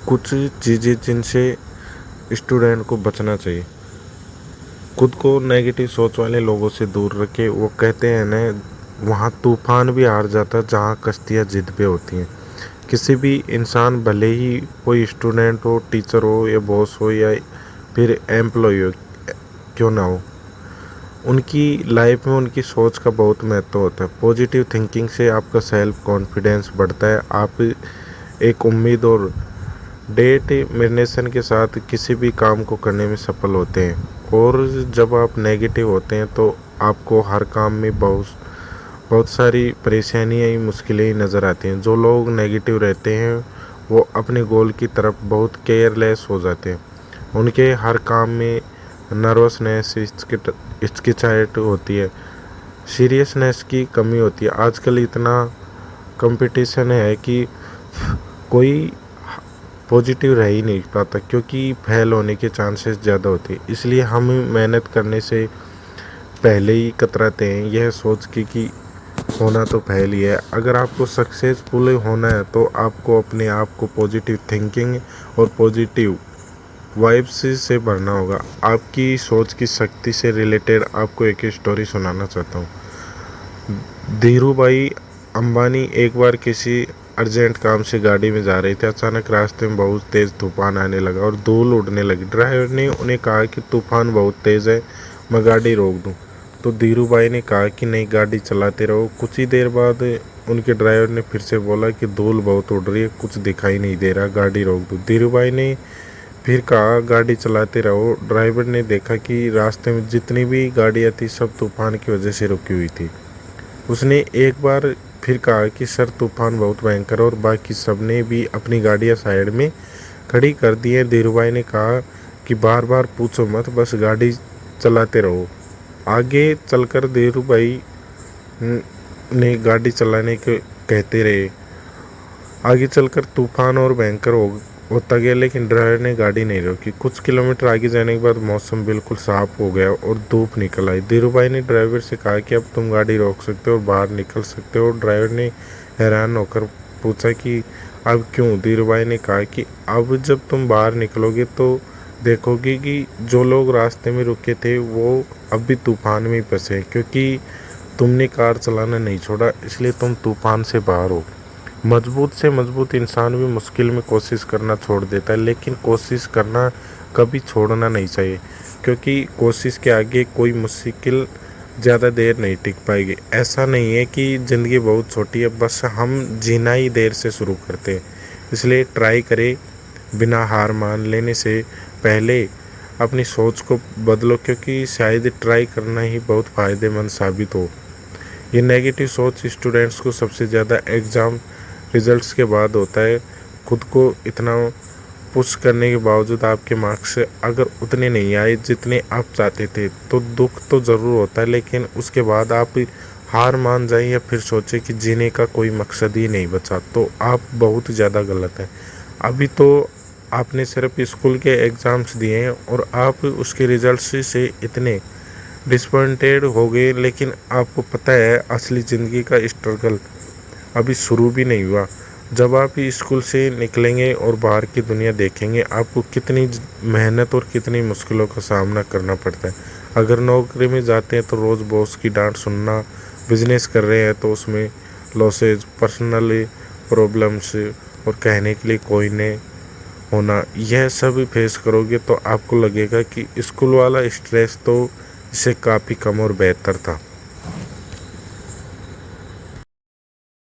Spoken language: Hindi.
कुछ चीज़ें जिनसे स्टूडेंट को बचना चाहिए। खुद को नेगेटिव सोच वाले लोगों से दूर रखे। वो कहते हैं ना, वहाँ तूफान भी हार जाता है जहाँ कश्तियाँ जिद पे होती हैं। किसी भी इंसान, भले ही कोई स्टूडेंट हो, टीचर हो या बॉस हो या फिर एम्प्लॉय हो, क्यों ना हो, उनकी लाइफ में उनकी सोच का बहुत महत्व होता है। पॉजिटिव थिंकिंग से आपका सेल्फ कॉन्फिडेंस बढ़ता है। आप एक उम्मीद और डिटर्मिनेशन के साथ किसी भी काम को करने में सफल होते हैं। और जब आप नेगेटिव होते हैं तो आपको हर काम में बहुत बहुत सारी परेशानियाँ ही, मुश्किलें ही नज़र आती हैं। जो लोग नेगेटिव रहते हैं वो अपने गोल की तरफ बहुत केयरलेस हो जाते हैं। उनके हर काम में नर्वसनेस, हिचकिचाहट होती है, सीरियसनेस की कमी होती है। आजकल इतना कंपटीशन है कि कोई पॉजिटिव रह ही नहीं पाता, क्योंकि फेल होने के चांसेस ज़्यादा होते हैं। इसलिए हम मेहनत करने से पहले ही कतराते हैं, यह सोच के कि होना तो फेल ही है। अगर आपको सक्सेसफुल होना है तो आपको अपने आप को पॉजिटिव थिंकिंग और पॉजिटिव वाइब्स से भरना होगा। आपकी सोच की शक्ति से रिलेटेड आपको एक स्टोरी सुनाना चाहता हूँ। धीरूभाई अंबानी एक बार किसी अर्जेंट काम से गाड़ी में जा रहे थे। अचानक रास्ते में बहुत तेज़ तूफान आने लगा और धूल उड़ने लगी। ड्राइवर ने उन्हें कहा कि तूफान बहुत तेज़ है, मैं गाड़ी रोक दूं। तो धीरूभाई ने कहा कि नहीं, गाड़ी चलाते रहो। कुछ ही देर बाद उनके ड्राइवर ने फिर से बोला कि धूल बहुत उड़ रही है, कुछ दिखाई नहीं दे रहा, गाड़ी रोक दो। धीरूभाई ने फिर कहा, गाड़ी चलाते रहो। ड्राइवर ने देखा कि रास्ते में जितनी भी गाड़ियाँ थी सब तूफान की वजह से रुकी हुई थी। उसने एक बार फिर कहा कि सर, तूफान बहुत भयंकर है, और बाकी सब ने भी अपनी गाड़ियाँ साइड में खड़ी कर दी है। धीरूभाई ने कहा कि बार बार पूछो मत, बस गाड़ी चलाते रहो। आगे चलकर धीरूभाई ने गाड़ी चलाने के कहते रहे। आगे चलकर तूफान और भयंकर होता गया, लेकिन ड्राइवर ने गाड़ी नहीं रोकी। कुछ किलोमीटर आगे जाने के बाद मौसम बिल्कुल साफ हो गया और धूप निकल आई। धीरूभाई ने ड्राइवर से कहा कि अब तुम गाड़ी रोक सकते हो और बाहर निकल सकते हो। ड्राइवर ने हैरान होकर पूछा कि अब क्यों? धीरूभाई ने कहा कि अब जब तुम बाहर निकलोगे तो देखोगे कि जो लोग रास्ते में रुके थे वो अब भी तूफान में ही फंसे, क्योंकि तुमने कार चलाना नहीं छोड़ा, इसलिए तुम तूफान से बाहर हो। मजबूत से मजबूत इंसान भी मुश्किल में कोशिश करना छोड़ देता है, लेकिन कोशिश करना कभी छोड़ना नहीं चाहिए, क्योंकि कोशिश के आगे कोई मुश्किल ज़्यादा देर नहीं टिक पाएगी। ऐसा नहीं है कि ज़िंदगी बहुत छोटी है, बस हम जीना ही देर से शुरू करते हैं। इसलिए ट्राई करें, बिना हार मान लेने से पहले अपनी सोच को बदलो, क्योंकि शायद ट्राई करना ही बहुत फ़ायदेमंद साबित हो। ये नेगेटिव सोच स्टूडेंट्स को सबसे ज़्यादा एग्ज़ाम रिजल्ट्स के बाद होता है। खुद को इतना पुश करने के बावजूद आपके मार्क्स अगर उतने नहीं आए जितने आप चाहते थे तो दुख तो ज़रूर होता है, लेकिन उसके बाद आप हार मान जाएं या फिर सोचें कि जीने का कोई मकसद ही नहीं बचा, तो आप बहुत ज़्यादा गलत हैं। अभी तो आपने सिर्फ स्कूल के एग्ज़ाम्स दिए हैं और आप उसके रिजल्ट्स से इतने डिसअपॉइंटेड हो गए, लेकिन आपको पता है असली ज़िंदगी का स्ट्रगल अभी शुरू भी नहीं हुआ। जब आप स्कूल से निकलेंगे और बाहर की दुनिया देखेंगे, आपको कितनी मेहनत और कितनी मुश्किलों का सामना करना पड़ता है। अगर नौकरी में जाते हैं तो रोज़ बॉस की डांट सुनना, बिजनेस कर रहे हैं तो उसमें लॉसेज, पर्सनली प्रॉब्लम्स और कहने के लिए कोई नहीं होना, यह सब फेस करोगे तो आपको लगेगा कि स्कूल वाला स्ट्रेस तो इससे काफ़ी कम और बेहतर था।